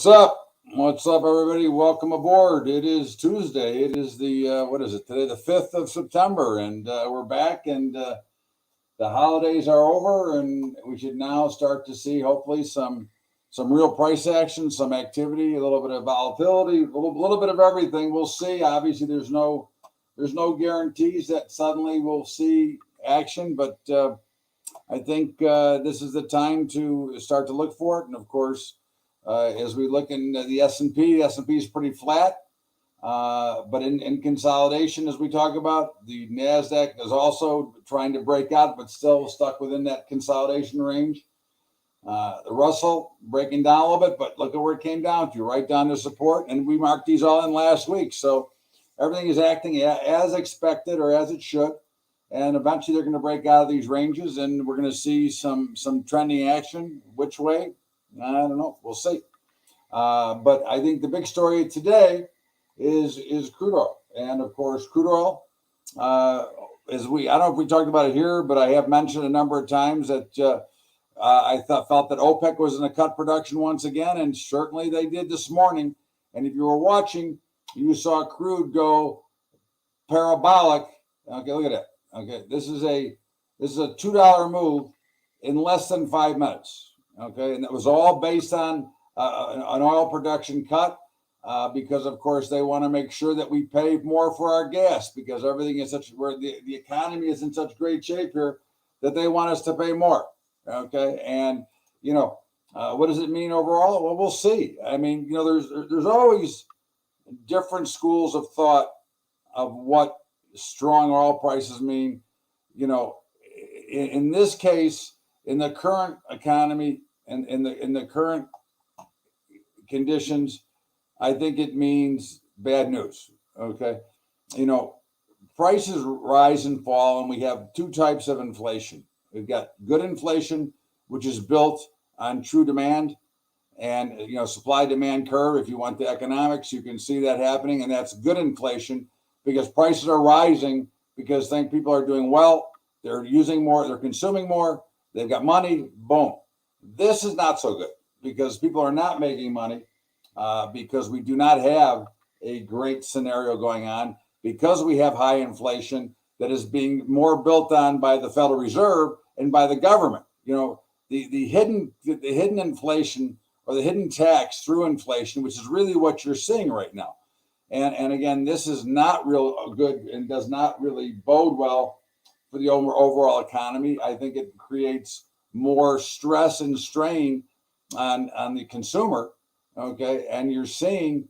What's up? What's up, everybody? Welcome aboard. It is Tuesday. It is the what is it today? The 5th of September, and we're back. And the holidays are over, and we should now start to see hopefully some real price action, some activity, a little bit of volatility, a little bit of everything. We'll see. Obviously, there's no guarantees that suddenly we'll see action, but I think this is the time to start to look for it. And of course, as we look in the S&P is pretty flat. But in consolidation, as we talk about, the NASDAQ is also trying to break out, but still stuck within that consolidation range. The Russell breaking down a little bit, but look at where it came down to, right down to support. And we marked these all in last week. So everything is acting as expected or as it should. And eventually they're going to break out of these ranges, and we're going to see some trending action. Which way? I don't know. We'll see. But I think the big story today is crude oil. And of course, crude oil, I don't know if we talked about it here, but I have mentioned a number of times that I felt that OPEC was going to cut production once again, and certainly they did this morning. And if you were watching, you saw crude go parabolic. Okay, look at that. Okay, this is a $2 move in less than 5 minutes. Okay, and it was all based on an oil production cut because, of course, they want to make sure that we pay more for our gas because everything is where the economy is in such great shape here that they want us to pay more. Okay, and what does it mean overall? Well, we'll see. I mean, there's always different schools of thought of what strong oil prices mean. In this case, in the current economy and in the current conditions, I think it means bad news. Okay, prices rise and fall, and we have two types of inflation. We've got good inflation, which is built on true demand and supply demand curve. If you want the economics, you can see that happening, and that's good inflation because prices are rising because people are doing well, they're using more, they're consuming more, they've got money, boom. This is not so good because people are not making money because we do not have a great scenario going on because we have high inflation that is being more built on by the Federal Reserve and by the government. The hidden inflation or the hidden tax through inflation, which is really what you're seeing right now. And again, this is not real good and does not really bode well for the overall economy. I think it creates more stress and strain on the consumer. Okay, and you're seeing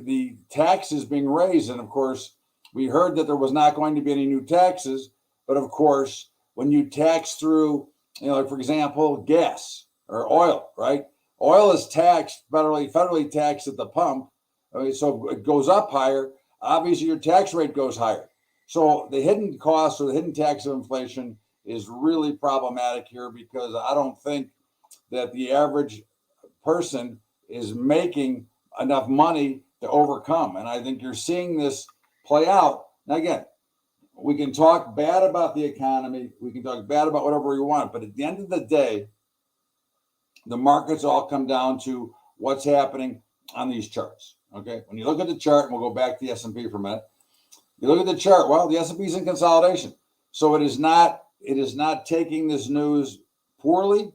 the taxes being raised, and of course, we heard that there was not going to be any new taxes. But of course, when you tax through, like for example, gas or oil, right? Oil is taxed federally taxed at the pump. Okay, so it goes up higher. Obviously, your tax rate goes higher. So the hidden cost or the hidden tax of inflation is really problematic here because I don't think that the average person is making enough money to overcome. And I think you're seeing this play out. Now, again, we can talk bad about the economy. We can talk bad about whatever we want. But at the end of the day, the markets all come down to what's happening on these charts. Okay, when you look at the chart, and we'll go back to the S&P for a minute. You look at the chart. Well, the S&P is in consolidation, so it is not taking this news poorly.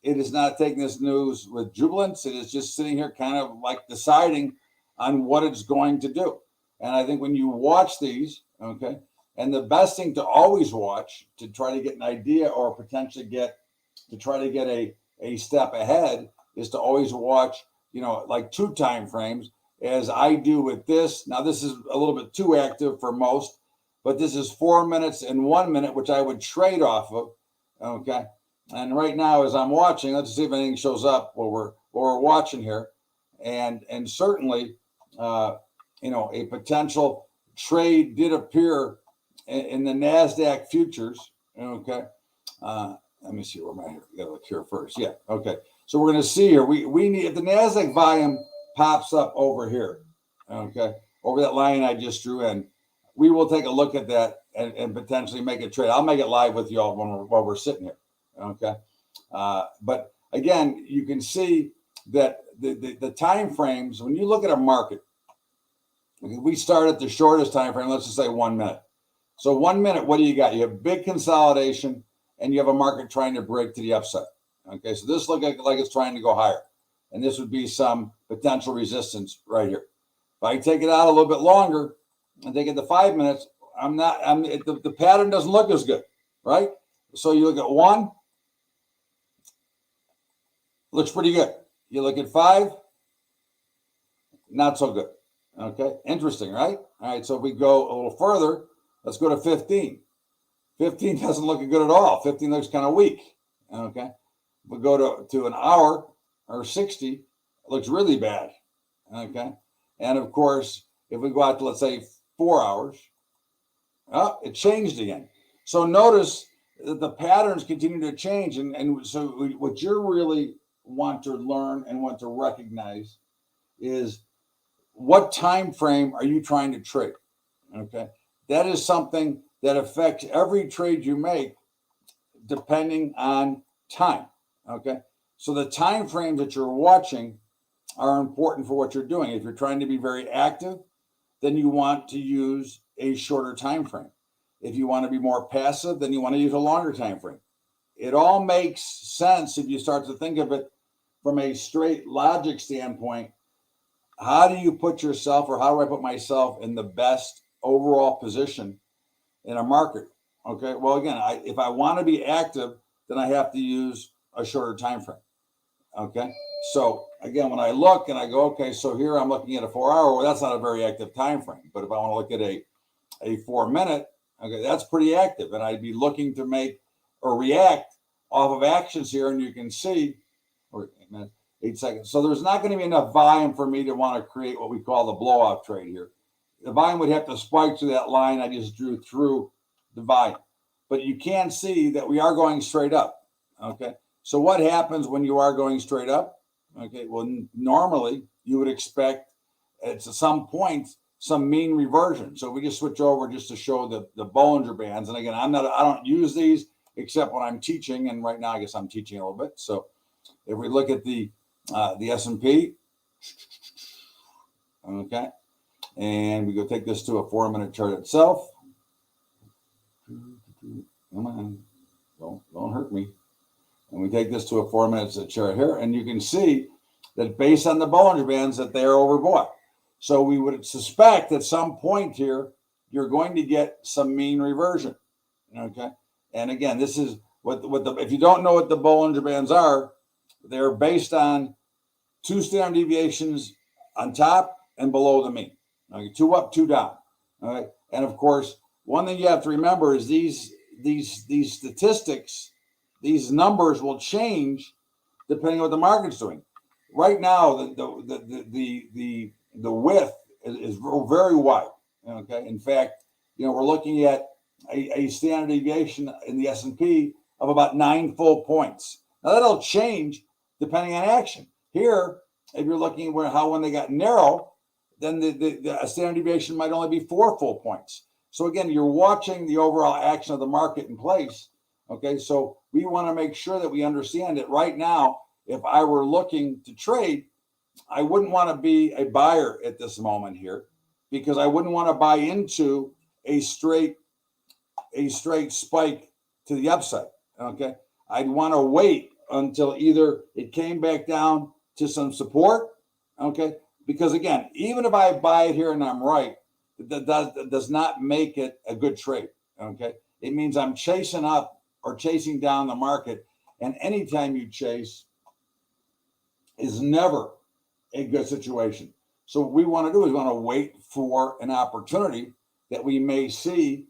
It is not taking this news with jubilance. It is just sitting here, kind of like deciding on what it's going to do. And I think when you watch these, okay, and the best thing to always watch to try to get an idea or potentially try to get a step ahead is to always watch, like 2 time frames. As I do with this. Now, this is a little bit too active for most, but this is 4 minutes and 1 minute, which I would trade off of. Okay. And right now, as I'm watching, let's see if anything shows up while we're watching here. And certainly, a potential trade did appear in the NASDAQ futures. Okay. Let me see where am I here. Got to look here first. Yeah. Okay. So we're going to see here. We need, if the NASDAQ volume pops up over here, okay, over that line I just drew in, we will take a look at that and potentially make a trade. I'll make it live with you all while we're sitting here, okay. But again, you can see that the time frames, when you look at a market, we start at the shortest time frame, let's just say 1 minute. So 1 minute, what do you got? You have big consolidation and you have a market trying to break to the upside. Okay, so this looks like it's trying to go higher. And this would be some potential resistance right here. If I take it out a little bit longer and take it to 5 minutes, the pattern doesn't look as good, right? So you look at 1, looks pretty good. You look at 5, not so good. Okay, interesting, right? All right, so if we go a little further, let's go to 15. 15 doesn't look good at all. 15 looks kind of weak. Okay, we go to an hour or 60, it looks really bad. Okay, and of course, if we go out to, let's say, 4 hours, oh, it changed again. So notice that the patterns continue to change. And so what you really want to learn and want to recognize is what time frame are you trying to trade? Okay, that is something that affects every trade you make depending on time. Okay, so the time frames that you're watching are important for what you're doing. If you're trying to be very active, then you want to use a shorter time frame. If you want to be more passive, then you want to use a longer time frame. It all makes sense if you start to think of it from a straight logic standpoint. How do you put yourself, or how do I put myself in the best overall position in a market? Okay, well, again, if I want to be active, then I have to use a shorter time frame. Okay, so again, when I look and I go, okay, so here I'm looking at a 4 hour, well, that's not a very active time frame. But if I want to look at a 4 minute, okay, that's pretty active. And I'd be looking to make or react off of actions here. And you can see, or 8 seconds. So there's not going to be enough volume for me to want to create what we call the blowout trade here. The volume would have to spike to that line I just drew through the volume. But you can see that we are going straight up. Okay. So what happens when you are going straight up? Okay. Well, normally you would expect at some point some mean reversion. So we just switch over just to show the Bollinger Bands. And again, I don't use these except when I'm teaching. And right now, I guess I'm teaching a little bit. So if we look at the S&P, okay, and we go take this to a 4 minute chart itself. Come on, don't hurt me. And we take this to a 4 minute chart here, and you can see that based on the Bollinger Bands that they are overbought. So we would suspect at some point here you're going to get some mean reversion. Okay, and again, this is what if you don't know what the Bollinger Bands are, they're based on 2 standard deviations on top and below the mean. Okay, 2 up, 2 down. All right, and of course, one thing you have to remember is these statistics, these numbers will change depending on what the market's doing. Right now, the width is very wide. Okay, in fact, we're looking at a standard deviation in the S&P of about 9 full points. Now that'll change depending on action. Here, if you're looking when they got narrow, then the standard deviation might only be 4 full points. So again, you're watching the overall action of the market in place. Okay, so we want to make sure that we understand that right now, if I were looking to trade, I wouldn't want to be a buyer at this moment here, because I wouldn't want to buy into a straight spike to the upside. Okay, I'd want to wait until either it came back down to some support. Okay, because again, even if I buy it here and I'm right, that does not make it a good trade. Okay, it means I'm chasing up or chasing down the market, and anytime you chase is never a good situation. So what we want to do is we want to wait for an opportunity that we may see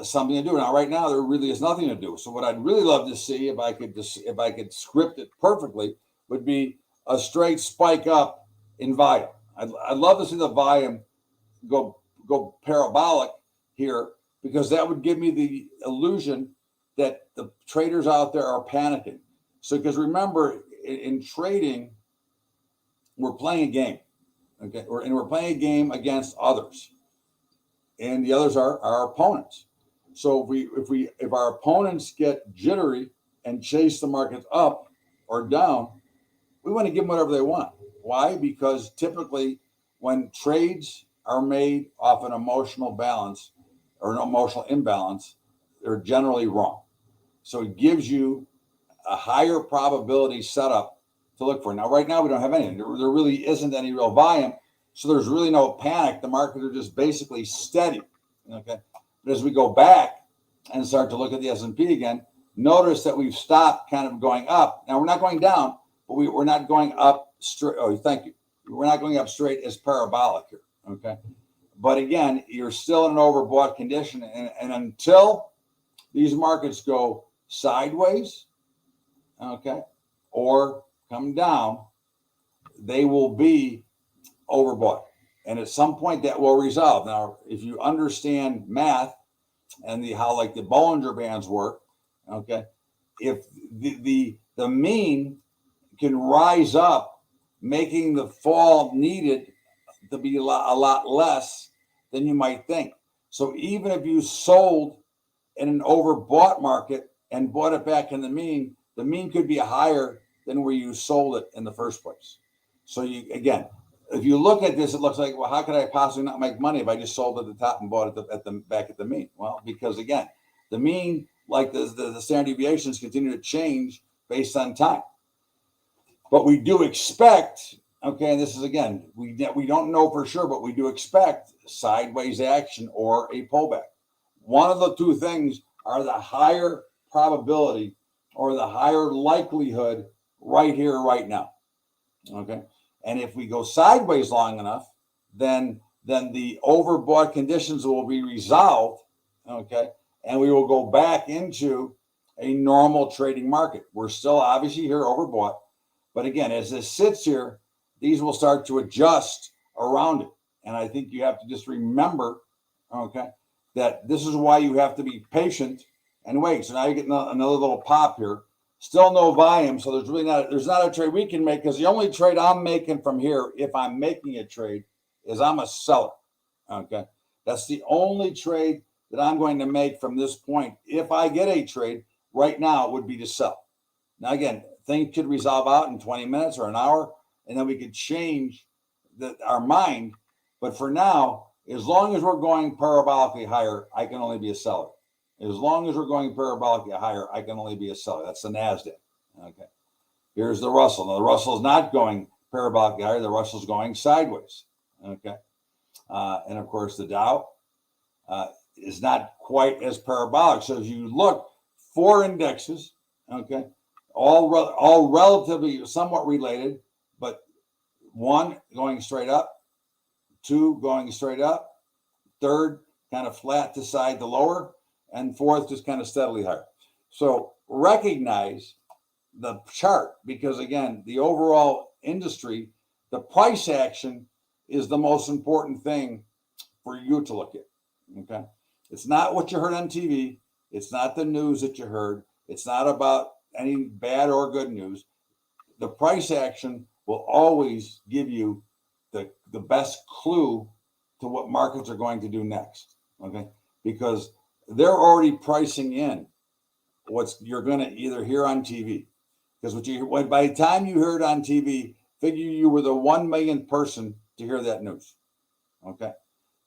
something to do. Now, right now, there really is nothing to do. So what I'd really love to see, if I could script it perfectly, would be a straight spike up in volume. I'd love to see the volume go parabolic here, because that would give me the illusion that the traders out there are panicking. So, because remember, in trading, we're playing a game, okay, and we're playing a game against others, and the others are our opponents. So if our opponents get jittery and chase the markets up or down, we want to give them whatever they want. Why? Because typically when trades are made off an emotional balance or an emotional imbalance, they're generally wrong. So it gives you a higher probability setup to look for. Now, right now, we don't have anything. There really isn't any real volume. So there's really no panic. The markets are just basically steady. Okay. But as we go back and start to look at the S&P again, notice that we've stopped kind of going up. Now, we're not going down, but we're not going up straight. Oh, thank you. We're not going up straight as parabolic here. Okay. But again, you're still in an overbought condition. And until these markets go sideways, okay, or come down, they will be overbought. And at some point that will resolve. Now, if you understand math and how like the Bollinger Bands work, okay, if the mean can rise up, making the fall needed to be a lot less than you might think. So even if you sold in an overbought market and bought it back in the mean could be higher than where you sold it in the first place. So you, again, if you look at this, it looks like, well, how could I possibly not make money if I just sold at the top and bought it at the back at the mean? Well, because again, the mean, like the standard deviations, continue to change based on time. But we do expect, okay, and this is again, we don't know for sure, but we do expect sideways action or a pullback. One of the two things are the higher probability or the higher likelihood right here, right now. Okay. And if we go sideways long enough, then the overbought conditions will be resolved. Okay. And we will go back into a normal trading market. We're still obviously here overbought. But again, as this sits here, these will start to adjust around it. And I think you have to just remember, okay, that this is why you have to be patient and wait. So now you get another little pop here. Still no volume, so there's not a trade we can make, because the only trade I'm making from here, if I'm making a trade, is I'm a seller. Okay, that's the only trade that I'm going to make from this point. If I get a trade right now, it would be to sell. Now again, things could resolve out in 20 minutes or an hour, and then we could change our mind. But for now, as long as we're going parabolically higher, I can only be a seller. As long as we're going parabolically higher, I can only be a seller. That's the NASDAQ. Okay. Here's the Russell. Now, the Russell is not going parabolically higher. The Russell is going sideways. Okay. And of course, the Dow is not quite as parabolic. So as you look, 4 indexes, okay, all relatively somewhat related, but 1 going straight up, 2 going straight up, 3rd kind of flat to side to lower, and 4th just kind of steadily higher. So recognize the chart, because again, the overall industry, the price action is the most important thing for you to look at. Okay. It's not what you heard on TV. It's not the news that you heard. It's not about any bad or good news. The price action will always give you the best clue to what markets are going to do next. Okay. Because they're already pricing in what you're going to either hear on TV. Because by the time you heard on TV, figure you were the 1 millionth person to hear that news. Okay,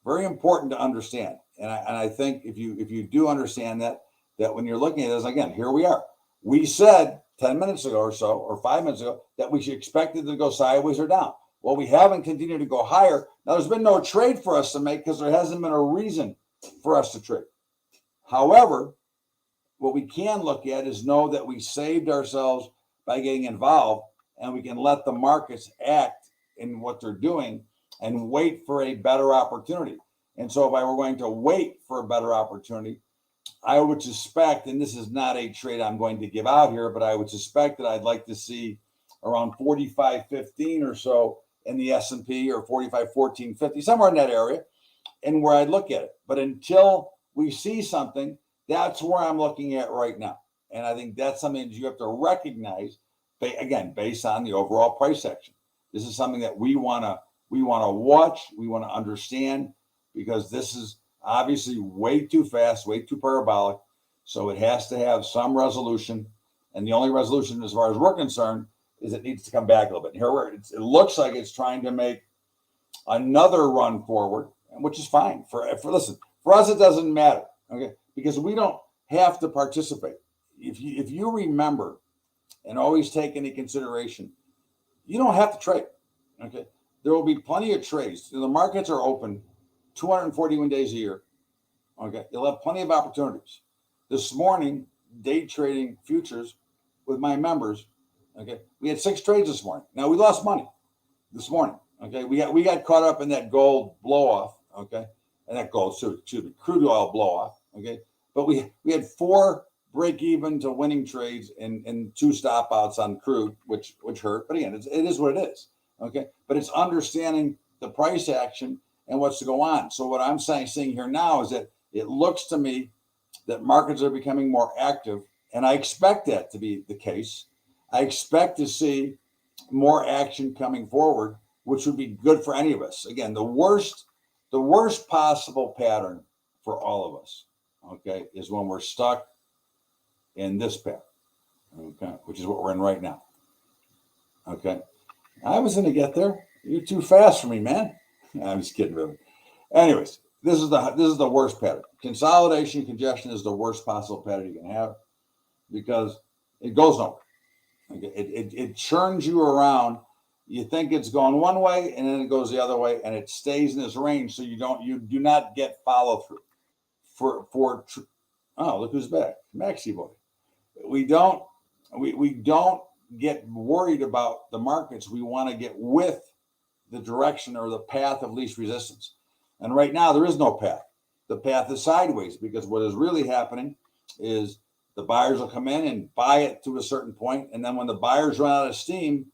very important to understand. And I think if you do understand that when you're looking at this, again, here we are. We said 10 minutes ago or so, or 5 minutes ago, that we should expect it to go sideways or down. Well, we haven't continued to go higher. Now, there's been no trade for us to make because there hasn't been a reason for us to trade. However, what we can look at is know that we saved ourselves by getting involved, and we can let the markets act in what they're doing and wait for a better opportunity. And so if I were going to wait for a better opportunity, I would suspect, and this is not a trade I'm going to give out here, but I would suspect that I'd like to see around 45.15 or so in the S&P, or 45.14.50, somewhere in that area, and where I'd look at it. But until we see something, that's where I'm looking at right now. And I think that's something that you have to recognize, again, based on the overall price action. This is something that we want to watch, we want to understand, because this is obviously way too fast, way too parabolic. So it has to have some resolution. And the only resolution, as far as we're concerned, is it needs to come back a little bit. Here it looks like it's trying to make another run forward, which is fine. For listen, for us it doesn't matter, okay? Because we don't have to participate. If you remember and always take into consideration, you don't have to trade, okay? There will be plenty of trades. The markets are open 241 days a year, okay? You'll have plenty of opportunities. This morning, day trading futures with my members, okay, we had 6 trades this morning. Now, we lost money this morning, okay? We got caught up in that gold blow off, okay? And that gold, excuse me, crude oil blow off, okay? But we had 4 break even to winning trades and 2 stop outs on crude, which hurt. But again, it is what it is, okay? But it's understanding the price action and what's to go on. So what I'm seeing here now is that it looks to me that markets are becoming more active, and I expect that to be the case. I expect to see more action coming forward, which would be good for any of us. Again, the worst possible pattern for all of us, okay, is when we're stuck in this pattern, okay, which is what we're in right now. Okay. I was going to get there. You're too fast for me, man. I'm just kidding, really. Anyways, this is the worst pattern. Consolidation, congestion is the worst possible pattern you can have because it goes nowhere. Okay. It churns you around. You think it's going one way and then it goes the other way, and it stays in this range, so you do not get follow through. Oh, look who's back, Maxie boy. We don't get worried about the markets. We want to get with the direction or the path of least resistance. And right now there is no path. The path is sideways, because what is really happening is the buyers will come in and buy it to a certain point, and then when the buyers run out of steam,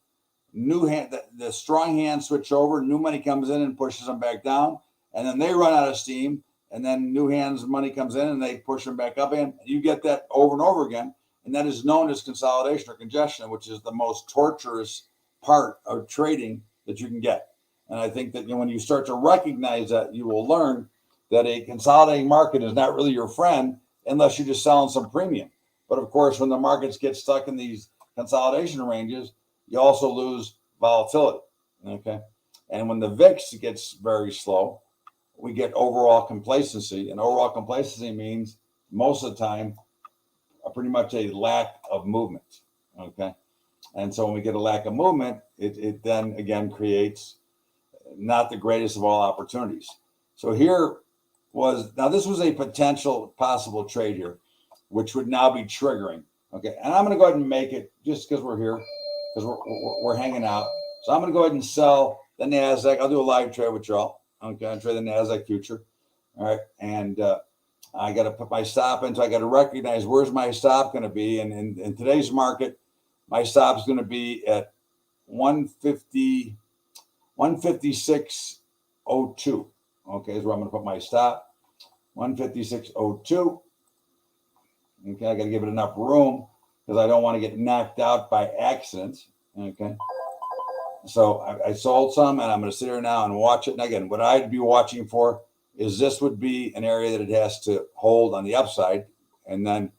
the strong hands switch over, new money comes in and pushes them back down, and then they run out of steam, and then new hands money comes in and they push them back up in. You get that over and over again, and that is known as consolidation or congestion, which is the most torturous part of trading that you can get. And I think that when you start to recognize that, you will learn that a consolidating market is not really your friend unless you're just selling some premium. But of course, when the markets get stuck in these consolidation ranges, you also lose volatility, okay? And when the VIX gets very slow, we get overall complacency. And overall complacency means most of the time pretty much a lack of movement, okay? And so when we get a lack of movement, it then again creates not the greatest of all opportunities. So this was a potential possible trade here, which would now be triggering, okay? And I'm going to go ahead and make it, just because we're here, because we're hanging out. So I'm going to go ahead and sell the NASDAQ. I'll do a live trade with y'all, okay? I'll trade the NASDAQ future, all right? And I got to put my stop in, so I got to recognize where's my stop going to be. And in today's market, my stop is going to be at 156.02. Okay, is where I'm going to put my stop. 156.02. Okay, I got to give it enough room because I don't want to get knocked out by accident. Okay, so I sold some, and I'm going to sit here now and watch it. And again, what I'd be watching for is this would be an area that it has to hold on the upside, and then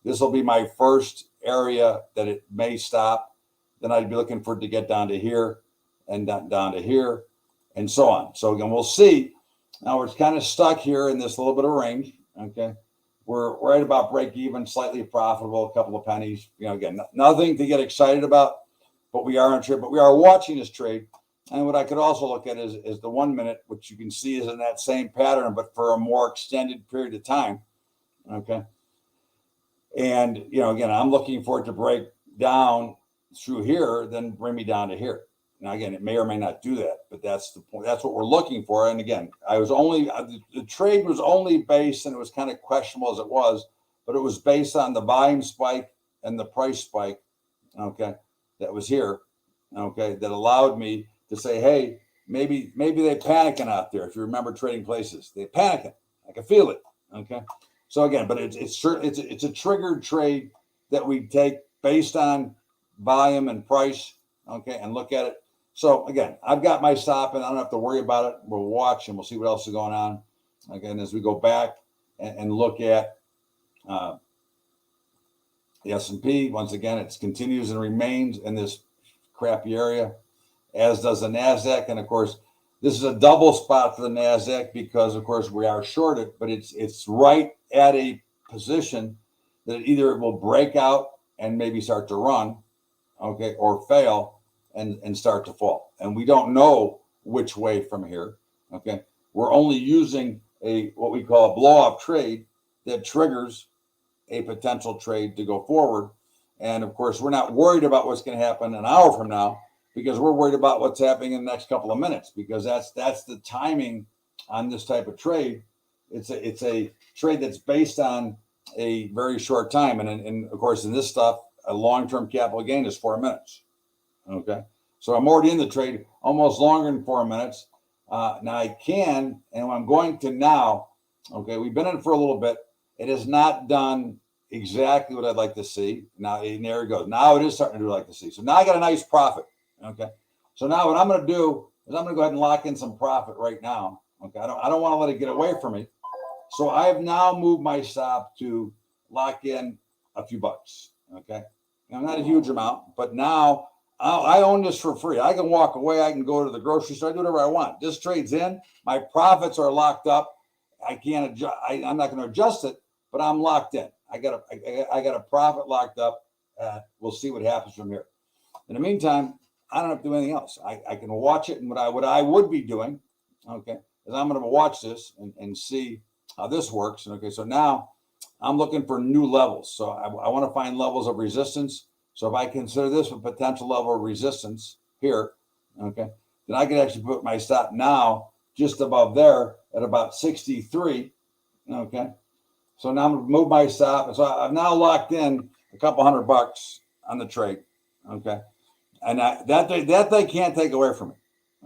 this will be my first area that it may stop. Then I'd be looking for it to get down to here and down to here and so on. So again, we'll see. Now we're kind of stuck here in this little bit of range. Okay, we're right about break even, slightly profitable, a couple of pennies. Again, nothing to get excited about, but we are on trade. But we are watching this trade. And what I could also look at is the 1 minute, which you can see is in that same pattern, but for a more extended period of time. Okay. And, again, I'm looking for it to break down through here, then bring me down to here. Now, again, it may or may not do that, but that's the point. That's what we're looking for. And again, the trade was only based, and it was kind of questionable as it was, but it was based on the volume spike and the price spike. Okay. That was here. Okay. That allowed me to say, hey, maybe they're panicking out there. If you remember Trading Places, they're panicking. I can feel it. Okay. So again, but it's a triggered trade that we take based on volume and price. Okay. And look at it. So again, I've got my stop, and I don't have to worry about it. We'll watch and we'll see what else is going on. Again, as we go back and look at the S&P, once again, it continues and remains in this crappy area, as does the NASDAQ. And of course, this is a double spot for the NASDAQ because, of course, we are shorted, but it's right at a position that either it will break out and maybe start to run, okay, or fail and start to fall. And we don't know which way from here, okay? We're only using what we call a blow-off trade that triggers a potential trade to go forward. And of course, we're not worried about what's going to happen an hour from now because we're worried about what's happening in the next couple of minutes, because that's the timing on this type of trade. It's a trade that's based on a very short time. And of course, in this stuff, a long-term capital gain is 4 minutes. Okay. So I'm already in the trade almost longer than 4 minutes. Now I can, and I'm going to now, okay, we've been in it for a little bit. It has not done exactly what I'd like to see. Now, and there it goes. Now it is starting to do what I'd like to see. So now I got a nice profit. Okay. So now what I'm going to do is I'm going to go ahead and lock in some profit right now. Okay. I don't want to let it get away from me. So I have now moved my stop to lock in a few bucks. Okay. Now, not a huge amount, but now I own this for free. I can walk away. I can go to the grocery store. I do whatever I want. This trade's in. My profits are locked up. I can't adjust. I'm not going to adjust it, but I'm locked in. I got a profit locked up. We'll see what happens from here. In the meantime, I don't have to do anything else. I can watch it, and what I would be doing, okay, is I'm going to watch this and see how this works. Okay, so now I'm looking for new levels. So I want to find levels of resistance. So if I consider this a potential level of resistance here, okay, then I can actually put my stop now just above there at about 63. Okay. So now I'm going to move my stop. So I've now locked in a couple $100 on the trade. Okay. And that they can't take away from me.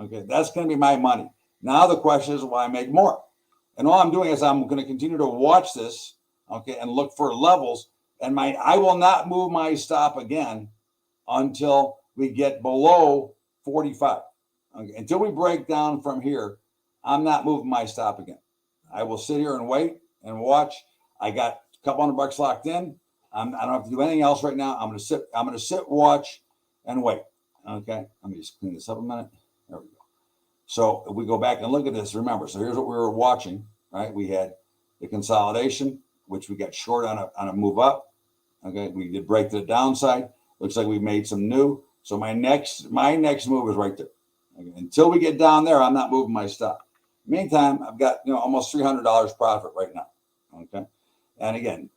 Okay. That's going to be my money. Now the question is, will I make more? And all I'm doing is I'm going to continue to watch this, okay, and look for levels. And I will not move my stop again until we get below 45. Okay. Until we break down from here, I'm not moving my stop again. I will sit here and wait and watch. I got a couple $100 locked in. I don't have to do anything else right now. I'm going to sit, watch, and wait. Okay. Let me just clean this up a minute. There we go. So if we go back and look at this, remember, so here's what we were watching, right? We had the consolidation, which we got short on a move up. Okay. We did break to the downside. Looks like we made some new. So my next move is right there. Okay. Until we get down there, I'm not moving my stop. Meantime, I've got almost $300 profit right now. Okay. And again,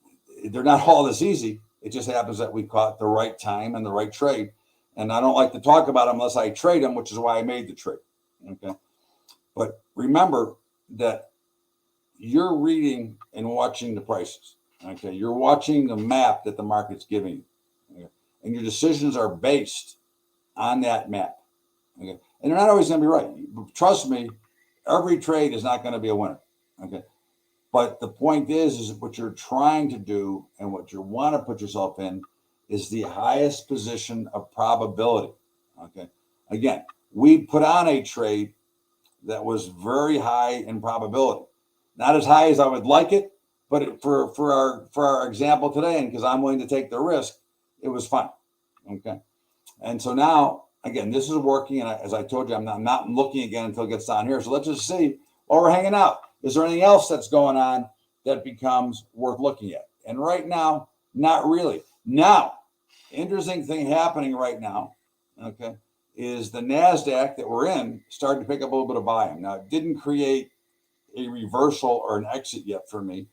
they're not all this easy. It just happens that we caught the right time and the right trade. And I don't like to talk about them unless I trade them, which is why I made the trade. Okay. But remember that you're reading and watching the prices. Okay. You're watching the map that the market's giving you. Okay? And your decisions are based on that map. Okay. And they're not always going to be right. Trust me, every trade is not going to be a winner. Okay. But the point is what you're trying to do and what you want to put yourself in is the highest position of probability. Okay. Again, we put on a trade that was very high in probability. Not as high as I would like it, but for our example today, and because I'm willing to take the risk, it was fine. Okay. And so now, again, this is working. And as I told you, I'm not looking again until it gets down here. So let's just see while we're hanging out. Is there anything else that's going on that becomes worth looking at? And right now, not really. Now, interesting thing happening right now, okay, is the NASDAQ that we're in started to pick up a little bit of volume. Now, it didn't create a reversal or an exit yet for me.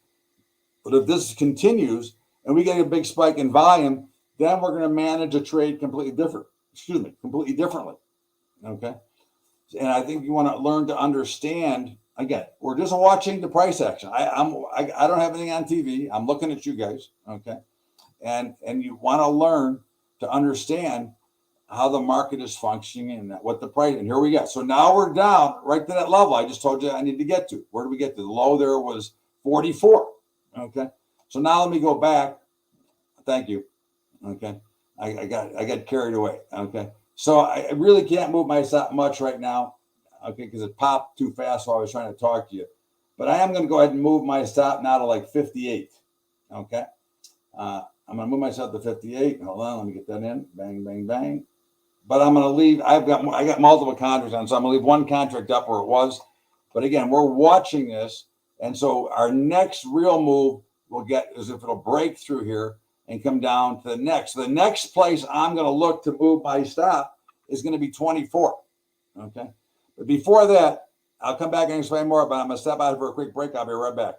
But if this continues and we get a big spike in volume, then we're going to manage a trade completely differently. Okay. And I think you want to learn to understand. Again, we're just watching the price action. I don't have anything on TV. I'm looking at you guys, okay? And you want to learn to understand how the market is functioning and what the price. And here we go. So now we're down right to that level I just told you I need to get to. Where do we get to? The low there was 44, okay? So now let me go back. Thank you, okay? I got carried away, okay? So I really can't move my stop much right now. Okay, because it popped too fast while I was trying to talk to you. But I am going to go ahead and move my stop now to like 58. Okay. I'm going to move myself to 58. Hold on, let me get that in. Bang, bang, bang. but I'm going to leave. I got multiple contracts on, so I'm going to leave one contract up where it was. But again, we're watching this, and so our next real move we'll get is if it'll break through here and come down to the next. So the next place I'm going to look to move my stop is going to be 24. Okay, but before that, I'll come back and explain more. But I'm going to step out for a quick break. I'll be right back.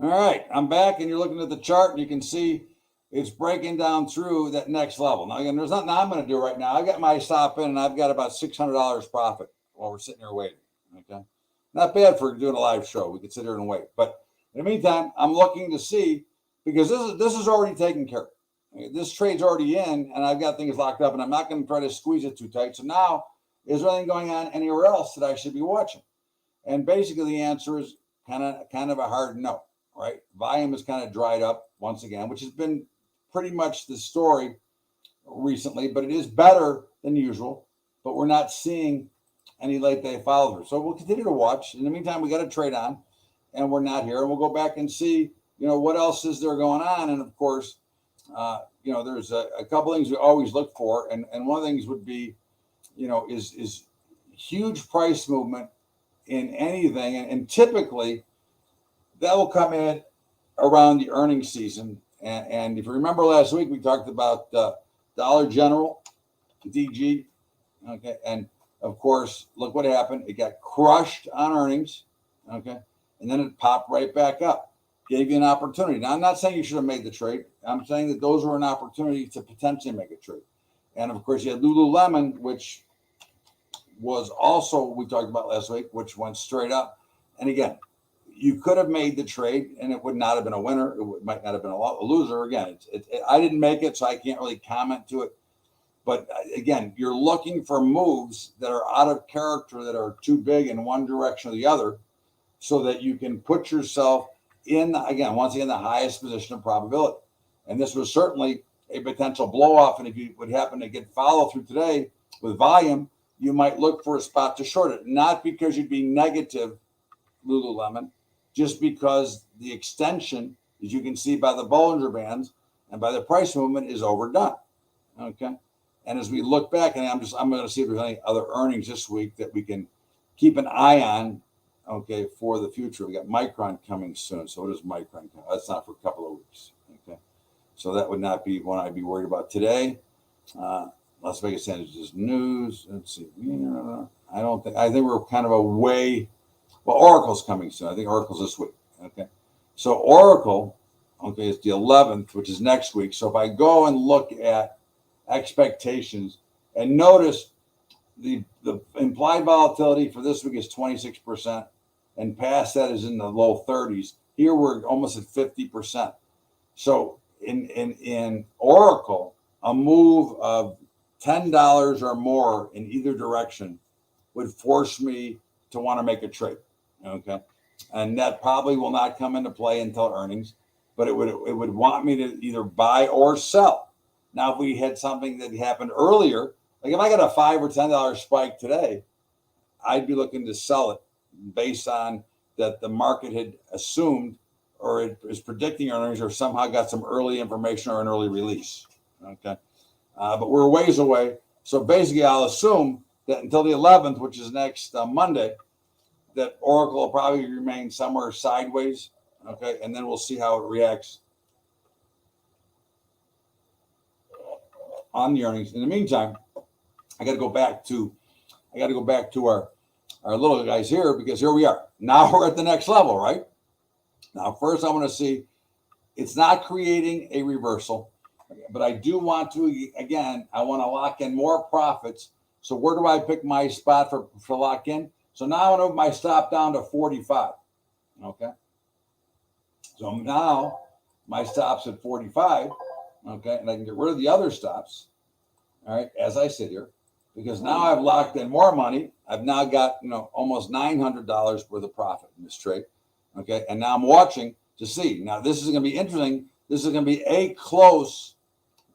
All right, I'm back, and you're looking at the chart, and you can see it's breaking down through that next level. Now, again, there's nothing I'm going to do right now. I got my stop in, and I've got about $600 profit while we're sitting here waiting. Okay, not bad for doing a live show. We could sit here and wait, but in the meantime, I'm looking to see because this is already taken care of. This trade's already in, and I've got things locked up, and I'm not going to try to squeeze it too tight. So now, is there anything going on anywhere else that I should be watching? And basically, the answer is kind of a hard no. Right, volume is kind of dried up once again, which has been pretty much the story recently, but it is better than usual. But we're not seeing any late day follow through, so we'll continue to watch. In the meantime, we got a trade on, and we're not here, and we'll go back and see, what else is there going on. And of course, there's a couple things we always look for, and one of the things would be, is huge price movement in anything, and typically that will come in around the earnings season. And if you remember last week, we talked about Dollar General, DG. Okay. And of course, look what happened. It got crushed on earnings. Okay. And then it popped right back up, gave you an opportunity. Now, I'm not saying you should have made the trade. I'm saying that those were an opportunity to potentially make a trade. And of course, you had Lululemon, which was also, we talked about last week, which went straight up. And again, you could have made the trade, and it would not have been a winner. It might not have been a loser. Again, I didn't make it, so I can't really comment to it. But again, you're looking for moves that are out of character, that are too big in one direction or the other, so that you can put yourself in, again, once again, the highest position of probability. And this was certainly a potential blow off. And if you would happen to get follow through today with volume, you might look for a spot to short it, not because you'd be negative Lululemon, just because the extension, as you can see by the Bollinger Bands and by the price movement, is overdone. Okay. And as we look back, and I'm going to see if there's any other earnings this week that we can keep an eye on, okay, for the future. We got Micron coming soon. So what is Micron? That's not for a couple of weeks. Okay. So that would not be one I'd be worried about today. Las Vegas Sands is news. Let's see. I think we're kind of away. Well, Oracle's coming soon. I think Oracle's this week. Okay. So Oracle, okay, is the 11th, which is next week. So if I go and look at expectations and notice the implied volatility for this week is 26%, and past that is in the low 30s. Here we're almost at 50%. So in Oracle, a move of $10 or more in either direction would force me to want to make a trade. Okay. And that probably will not come into play until earnings, but it would want me to either buy or sell. Now, if we had something that happened earlier, like if I got a $5 or $10 spike today, I'd be looking to sell it based on that the market had assumed or it is predicting earnings or somehow got some early information or an early release. Okay. But we're a ways away. So basically, I'll assume that until the 11th, which is next Monday, that Oracle will probably remain somewhere sideways. Okay, and then we'll see how it reacts on the earnings. In the meantime, I got to go back to our little guys here, because here we are. Now we're at the next level, right? Now, first, I want to see, it's not creating a reversal, but I do want to, again, I want to lock in more profits. So where do I pick my spot for lock in? So now I want to move my stop down to 45. Okay. So now my stop's at 45. Okay. And I can get rid of the other stops. All right. As I sit here, because now I've locked in more money. I've now got, almost $900 worth of profit in this trade. Okay. And now I'm watching to see. Now, this is going to be interesting. This is going to be close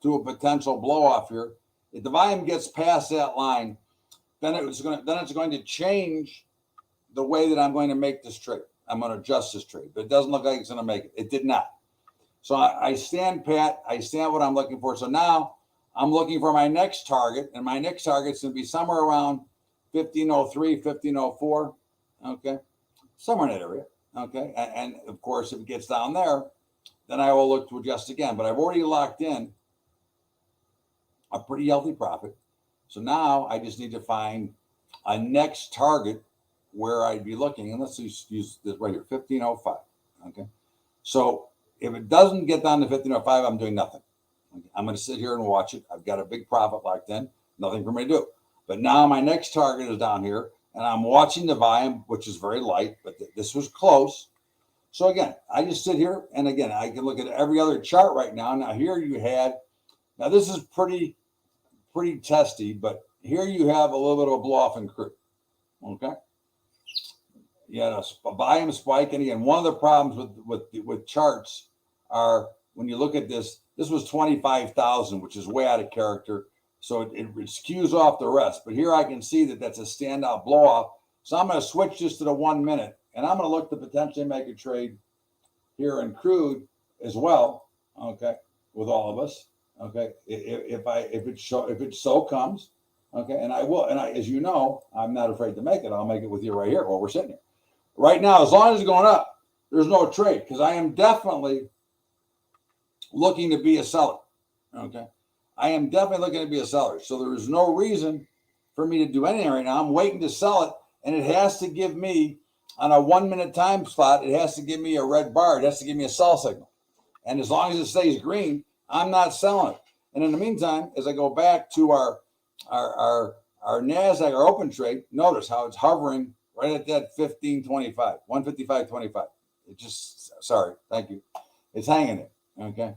to a potential blow off here. If the volume gets past that line, then it's going to change the way that I'm going to make this trade. I'm going to adjust this trade, but it doesn't look like it's going to make it. It did not. So I stand pat. I stand what I'm looking for. So now I'm looking for my next target, and my next target is going to be somewhere around 1503, 1504. Okay, somewhere in that area. Okay, and of course, if it gets down there, then I will look to adjust again. But I've already locked in a pretty healthy profit. So now I just need to find a next target where I'd be looking. And let's use this right here, 1505. Okay. So if it doesn't get down to 1505, I'm doing nothing. Okay. I'm going to sit here and watch it. I've got a big profit locked in, nothing for me to do. But now my next target is down here, and I'm watching the volume, which is very light, but this was close. So again, I just sit here, and again, I can look at every other chart right now. Now here you had, now this is pretty testy, but here you have a little bit of a blow off in crude. Okay. You had a volume spike. And again, one of the problems with charts are when you look at this was 25,000, which is way out of character. So it skews off the rest. But here I can see that that's a standout blow off. So I'm going to switch this to the 1 minute, and I'm going to look to potentially make a trade here in crude as well. Okay. With all of us. Okay. If it so comes. Okay. And I will. And as you know, I'm not afraid to make it. I'll make it with you right here while we're sitting here. Right now, as long as it's going up, there's no trade, because I am definitely looking to be a seller. Okay. I am definitely looking to be a seller. So there is no reason for me to do anything right now. I'm waiting to sell it, and it has to give me, on a 1 minute time slot, it has to give me a red bar. It has to give me a sell signal. And as long as it stays green, I'm not selling it. And in the meantime, as I go back to our NASDAQ, our open trade, notice how it's hovering right at that 1525, 155.25. It just, sorry, thank you. It's hanging there, okay?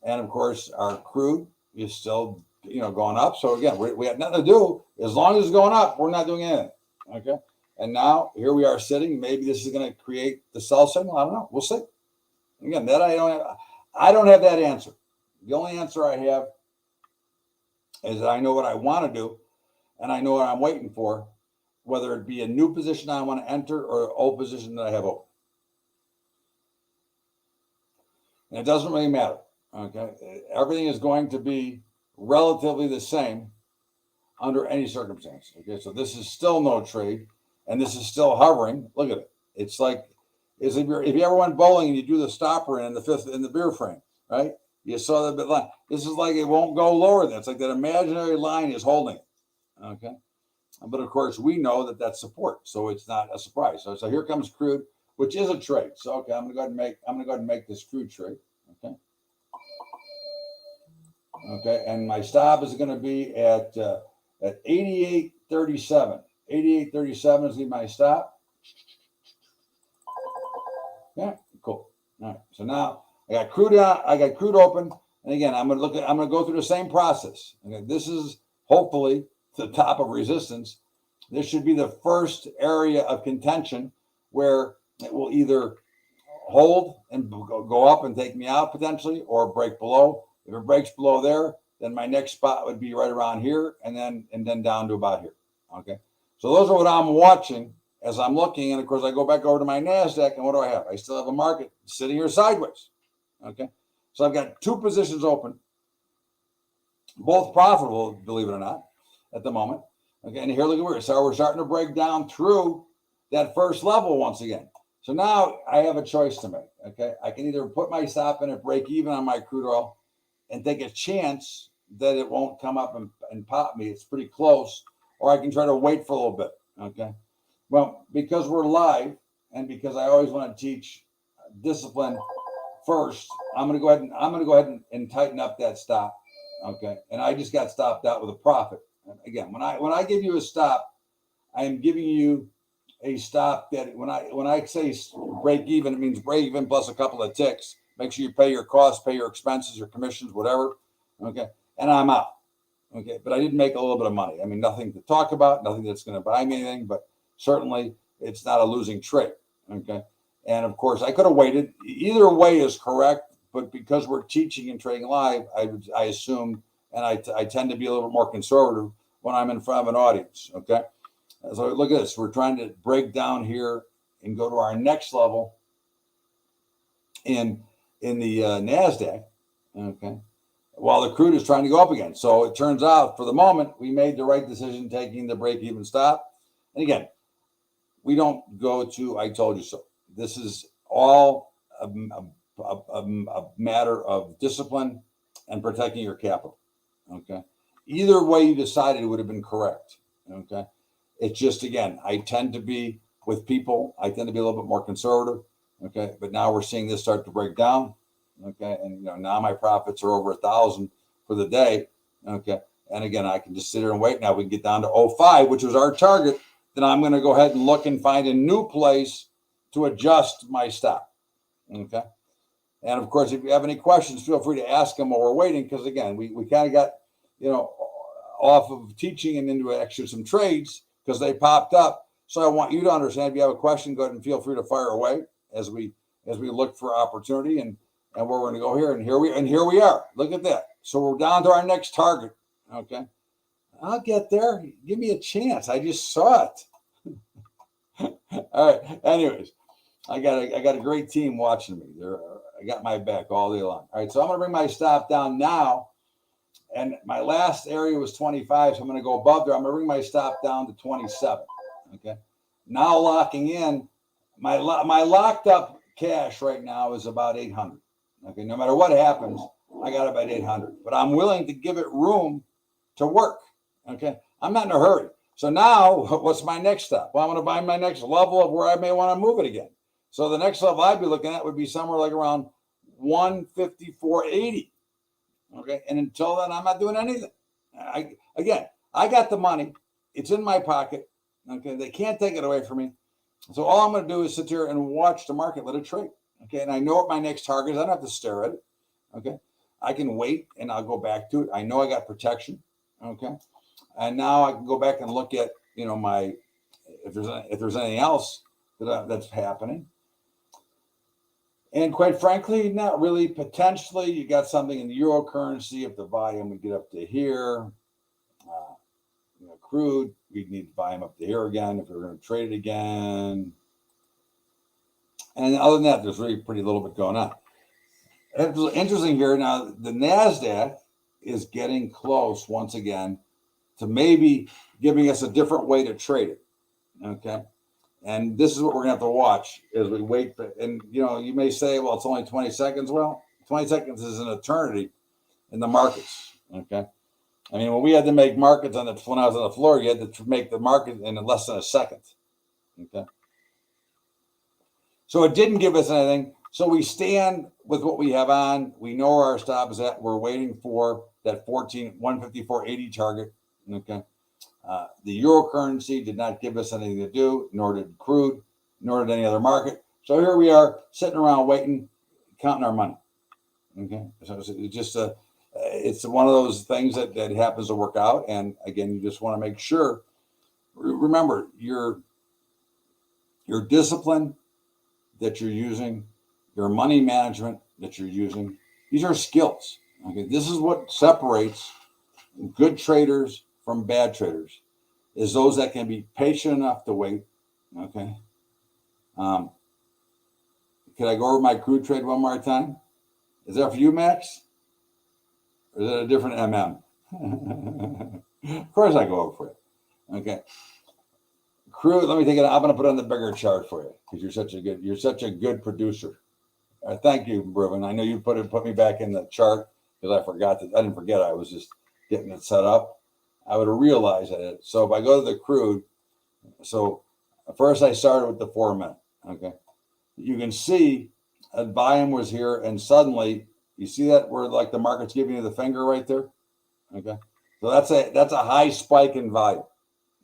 And of course, our crude is still, going up. So again, we have nothing to do. As long as it's going up, we're not doing anything, okay? And now here we are sitting. Maybe this is going to create the sell signal. I don't know. We'll see. Again, that I don't have that answer. The only answer I have is that I know what I want to do, and I know what I'm waiting for, whether it be a new position I want to enter or an old position that I have open. And it doesn't really matter. Okay. Everything is going to be relatively the same under any circumstance. Okay. So this is still no trade, and this is still hovering. Look at it. It's like, if you ever went bowling and you do the stopper in the beer frame, right? You saw that bit line. This is like, it won't go lower than that. It's like that imaginary line is holding it. Okay. But of course, we know that that's support, so it's not a surprise. So here comes crude, which is a trade. So okay, I'm going to go ahead and make this crude trade. Okay. Okay, and my stop is going to be at 88.37. 88.37 is going to be my stop. Yeah, cool. All right. So now I got crude out. I got crude open, and again, I'm going to go through the same process. Okay, this is hopefully the top of resistance. This should be the first area of contention where it will either hold and go up and take me out potentially, or break below. If it breaks below there, then my next spot would be right around here, and then down to about here. Okay. So those are what I'm watching as I'm looking. And of course, I go back over to my NASDAQ, and what do I have? I still have a market sitting here sideways. Okay. So I've got two positions open, both profitable, believe it or not. at the moment. Okay, and here, look at where we're starting to break down through that first level once again. So now I have a choice to make. Okay, I can either put my stop in at break even on my crude oil and take a chance that it won't come up and pop me. It's pretty close, or I can try to wait for a little bit. Okay, well, because we're live and because I always want to teach discipline first, I'm going to go ahead and tighten up that stop. Okay, and I just got stopped out with a profit. And again, when I give you a stop, I am giving you a stop that when I say break even, it means break even plus a couple of ticks. Make sure you pay your costs, pay your expenses, your commissions, whatever. Okay, and I'm out. Okay, but I did make a little bit of money. I mean, nothing to talk about, nothing that's going to buy me anything, but certainly it's not a losing trade. Okay, and of course I could have waited. Either way is correct, but because we're teaching and trading live, I assume, and I tend to be a little bit more conservative when I'm in front of an audience. Okay. So look at this. We're trying to break down here and go to our next level in the NASDAQ, okay, while the crude is trying to go up again. So it turns out for the moment, we made the right decision taking the break-even stop. And again, we don't go to I told you so. This is all a matter of discipline and protecting your capital, okay? Either way you decided it would have been correct, okay? It's just, again, I tend to be with people, I tend to be a little bit more conservative. Okay. But now we're seeing this start to break down. Okay. And now my profits are over 1,000 for the day. Okay. And again, I can just sit here and wait. Now we can get down to 05, which was our target. Then I'm going to go ahead and look and find a new place to adjust my stop. Okay. And of course, if you have any questions, feel free to ask them while we're waiting. Because again, we kind of got, off of teaching and into actually some trades because they popped up. So I want you to understand, if you have a question, go ahead and feel free to fire away as we look for opportunity and where we're going to go here. And here we are. Look at that. So we're down to our next target. Okay. I'll get there. Give me a chance. I just saw it. All right. Anyways, I got a great team watching me. I got my back all day long. All right. So I'm going to bring my stop down now. And my last area was 25, so I'm going to go above there. I'm going to bring my stop down to 27. Okay. Now locking in, my locked up cash right now is about 800. Okay. No matter what happens, I got about 800. But I'm willing to give it room to work. Okay. I'm not in a hurry. So now, what's my next stop? Well, I'm going to find my next level of where I may want to move it again. So the next level I'd be looking at would be somewhere like around 154.80. Okay. And until then, I'm not doing anything. I got the money. It's in my pocket. Okay. They can't take it away from me. So all I'm going to do is sit here and watch the market, let it trade. Okay. And I know what my next target is. I don't have to stare at it. Okay. I can wait and I'll go back to it. I know I got protection. Okay. And now I can go back and look at, my, if there's anything else that's happening. And quite frankly, not really. Potentially, you got something in the euro currency. If the volume would get up to here, crude, we'd need volume up to here again if we were going to trade it again. And other than that, there's really pretty little bit going on. It's interesting here. Now, the NASDAQ is getting close once again to maybe giving us a different way to trade it. Okay. And this is what we're going to have to watch as we wait. And, you may say, well, it's only 20 seconds. Well, 20 seconds is an eternity in the markets. Okay. I mean, when we had to make markets when I was on the floor, you had to make the market in less than a second. Okay. So it didn't give us anything. So we stand with what we have on. We know where our stop is at. We're waiting for that 154.80 target. Okay. The euro currency did not give us anything to do, nor did crude, nor did any other market. So here we are sitting around waiting, counting our money. Okay. So it's just it's one of those things that happens to work out. And again, you just want to make sure, remember your discipline that you're using, your money management that you're using. These are skills. Okay. This is what separates good traders from bad traders, is those that can be patient enough to wait. Okay. Can I go over my crude trade one more time? Is that for you, Max? Or is that a different MM? Of course I go over for you. Okay. Crude, let me take it. I'm going to put on the bigger chart for you because you're such a good producer. Thank you, Brevin. I know you put me back in the chart because I didn't forget. I was just getting it set up. I would have realized that. So if I go to the crude, so first I started with the 4 minute. Okay. You can see that volume was here, and suddenly you see that where like the market's giving you the finger right there. Okay. So that's a high spike in volume.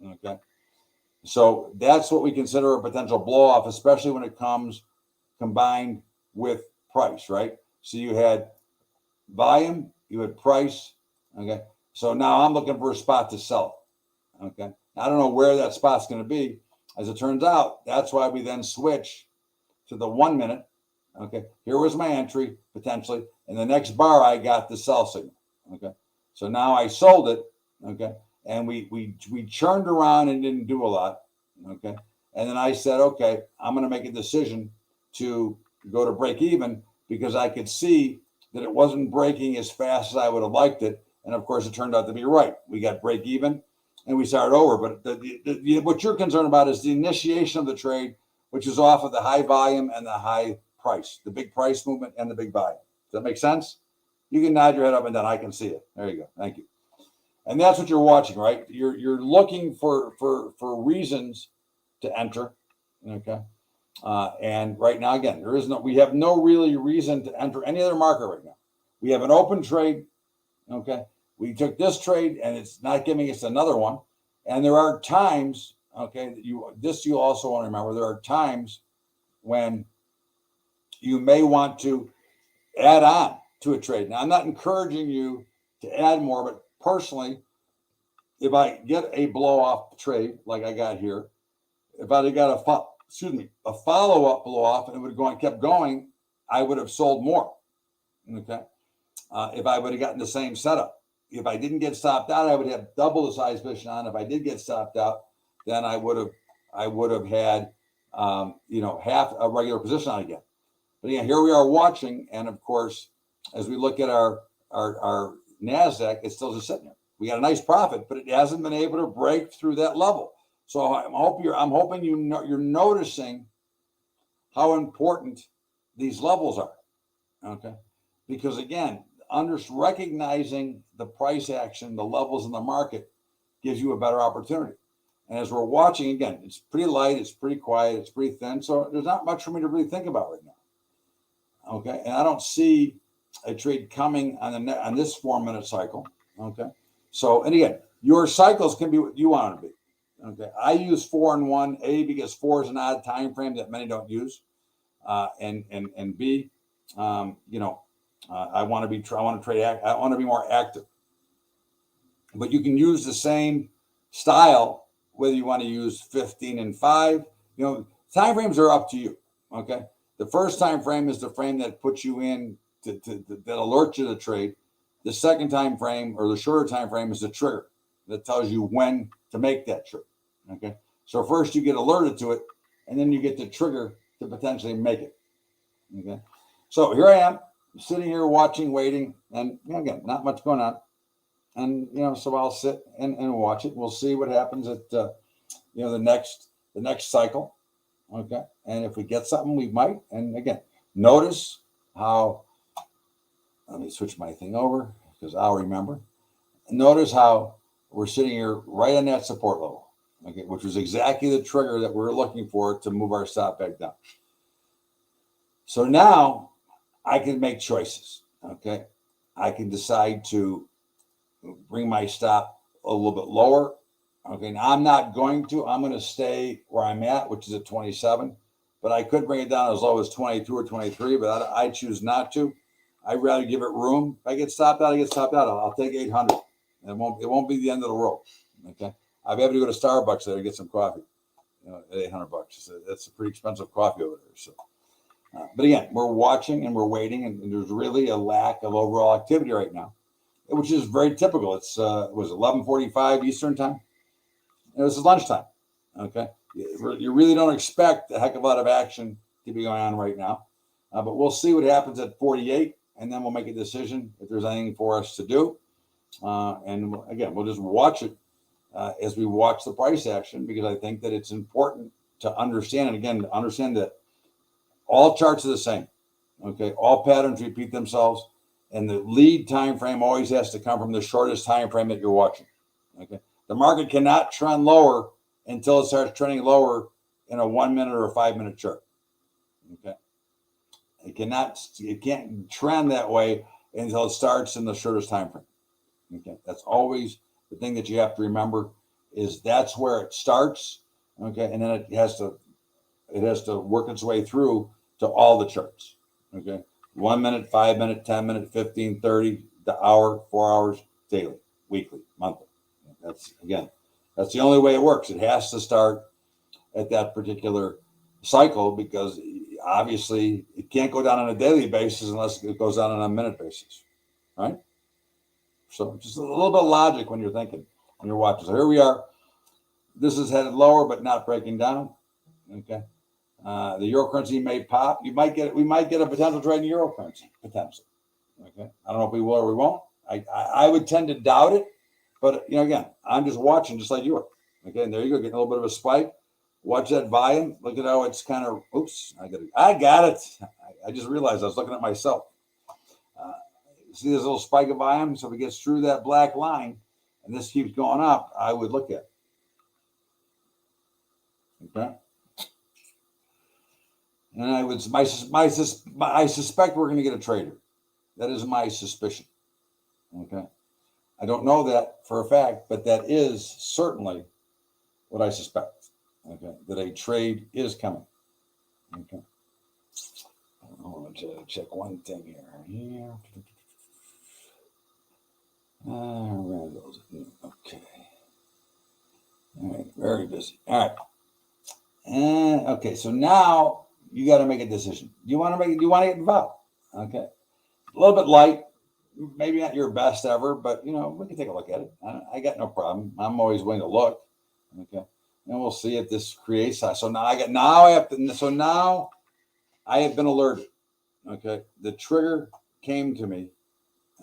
Okay. So that's what we consider a potential blow off, especially when it comes combined with price, right? So you had volume, you had price. Okay. So now I'm looking for a spot to sell. Okay. I don't know where that spot's going to be. As it turns out, that's why we then switch to the 1 minute. Okay. Here was my entry potentially. And the next bar, I got the sell signal. Okay. So now I sold it. Okay. And we churned around and didn't do a lot. Okay. And then I said, okay, I'm going to make a decision to go to break even because I could see that it wasn't breaking as fast as I would have liked it. And of course, it turned out to be right. We got break even and we started over. But what you're concerned about is the initiation of the trade, which is off of the high volume and the high price, the big price movement and the big volume. Does that make sense? You can nod your head up and down. I can see it. There you go. Thank you. And that's what you're watching, right? You're looking for reasons to enter. Okay. And right now, again, we have no really reason to enter any other market right now. We have an open trade. Okay. We took this trade and it's not giving us another one. And there are times, okay, that you also want to remember, there are times when you may want to add on to a trade. Now, I'm not encouraging you to add more, but personally, if I get a blow off trade like I got here, if I'd have got a follow-up blow off and it would have kept going, I would have sold more. Okay. If I would have gotten the same setup. If I didn't get stopped out, I would have double the size position on. If I did get stopped out, then I would have had half a regular position on again. But again, here we are watching, and of course, as we look at our NASDAQ, it's still just sitting there. We got a nice profit, but it hasn't been able to break through that level. So I'm hoping you're noticing how important these levels are. Okay, because again, recognizing the price action, the levels in the market, gives you a better opportunity. And as we're watching, again, it's pretty light, it's pretty quiet, it's pretty thin. So there's not much for me to really think about right now. Okay, and I don't see a trade coming on this 4 minute cycle. Okay, so and again, your cycles can be what you want them to be. Okay, I use 4 and 1 because 4 is an odd time frame that many don't use, and B, I want to be more active. But you can use the same style whether you want to use 15 and 5. Time frames are up to you. Okay. The first time frame is the frame that puts you in that alerts you to trade. The second time frame or the shorter time frame is the trigger that tells you when to make that trade. Okay. So first you get alerted to it, and then you get the trigger to potentially make it. Okay. So here I am sitting here watching, waiting, and again, not much going on. And so I'll sit and watch it. We'll see what happens at the next cycle. Okay. And if we get something, we might. And again, notice how, let me switch my thing over because I'll remember. Notice how we're sitting here right on that support level. Okay, which was exactly the trigger that we're looking for to move our stop back down. So now I can make choices. Okay. I can decide to bring my stop a little bit lower. Okay. Now I'm going to stay where I'm at, which is at 27, but I could bring it down as low as 22 or 23, but I choose not to. I'd rather give it room. If I get stopped out, I get stopped out. I'll take 800. It won't be the end of the world. Okay. I'll be able to go to Starbucks there and get some coffee. At $800. That's a pretty expensive coffee over there. So, but again, we're watching and we're waiting, and there's really a lack of overall activity right now, which is very typical. It's was 11:45 Eastern time. This is lunchtime. Okay, you really don't expect a heck of a lot of action to be going on right now, but we'll see what happens at 48, and then we'll make a decision if there's anything for us to do. And again, we'll just watch it as we watch the price action, because I think that it's important to understand, and again, to understand that all charts are the same. Okay, all patterns repeat themselves, and the lead time frame always has to come from the shortest time frame that you're watching. Okay, the market cannot trend lower until it starts trending lower in a 1 minute or a 5 minute chart. Okay, it can't trend that way until it starts in the shortest time frame. Okay, that's always the thing that you have to remember, is that's where it starts. Okay, and then it has to work its way through to all the charts. Okay, 1 minute, 5 minute, 10 minute, 15, 30, the hour, 4 hours, daily, weekly, monthly. That's the only way it works. It has to start at that particular cycle, because obviously it can't go down on a daily basis unless it goes down on a minute basis, right? So just a little bit of logic when you're thinking, when you're watching. So here we are. This is headed lower, but not breaking down. Okay. The euro currency may pop. We might get a potential trade in euro currency, potentially. Okay. I don't know if we will or we won't. I would tend to doubt it, but again, I'm just watching, just like you are. Okay. And there you go, getting a little bit of a spike. Watch that volume. Look at how it's kind of. Oops. I got it. I just realized I was looking at myself. See this little spike of volume? So if it gets through that black line and this keeps going up, I would look at it. Okay. And I suspect we're going to get a trader. That is my suspicion. Okay. I don't know that for a fact, but that is certainly what I suspect. Okay. That a trade is coming. Okay. I want to check one thing here. Okay. All right. Very busy. All right. And okay. So now you got to make a decision. Do you want to get involved? Okay. A little bit light, maybe not your best ever, but we can take a look at it. I got no problem. I'm always willing to look. Okay. And we'll see if this creates. So now I have been alerted. Okay. The trigger came to me.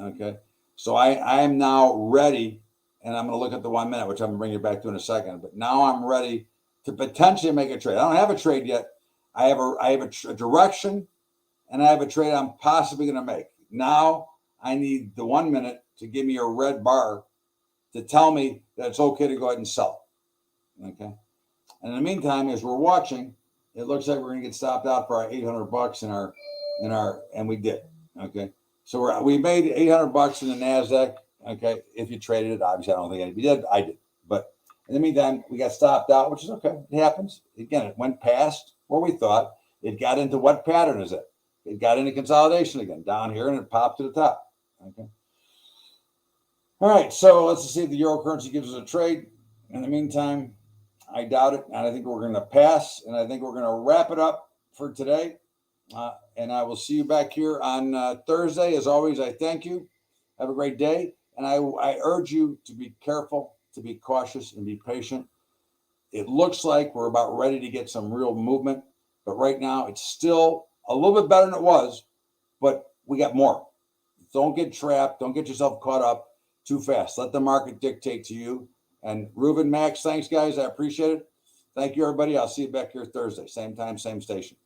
Okay. So I am now ready, and I'm going to look at the 1 minute, which I'm going to bring you back to in a second. But now I'm ready to potentially make a trade. I don't have a trade yet. I have a direction, and I have a trade I'm possibly going to make. Now I need the 1 minute to give me a red bar to tell me that it's okay to go ahead and sell. Okay. And in the meantime, as we're watching, it looks like we're going to get stopped out for our $800 and we did. Okay. So we made $800 in the NASDAQ. Okay. If you traded it, obviously I don't think anybody did. I did. But in the meantime, we got stopped out, which is okay. It happens. Again, it went past where we thought. It got into what pattern is it? It got into consolidation again down here, and it popped to the top. Okay. All right. So let's see if the euro currency gives us a trade. In the meantime, I doubt it, and I think we're going to pass, and I think we're going to wrap it up for today. And I will see you back here on Thursday. As always, I thank you. Have a great day. And I urge you to be careful, to be cautious, and be patient. It looks like we're about ready to get some real movement, but right now it's still a little bit better than it was, but we got more. Don't get trapped. Don't get yourself caught up too fast. Let the market dictate to you. And Reuben, Max, thanks, guys. I appreciate it. Thank you, everybody. I'll see you back here Thursday. Same time, same station.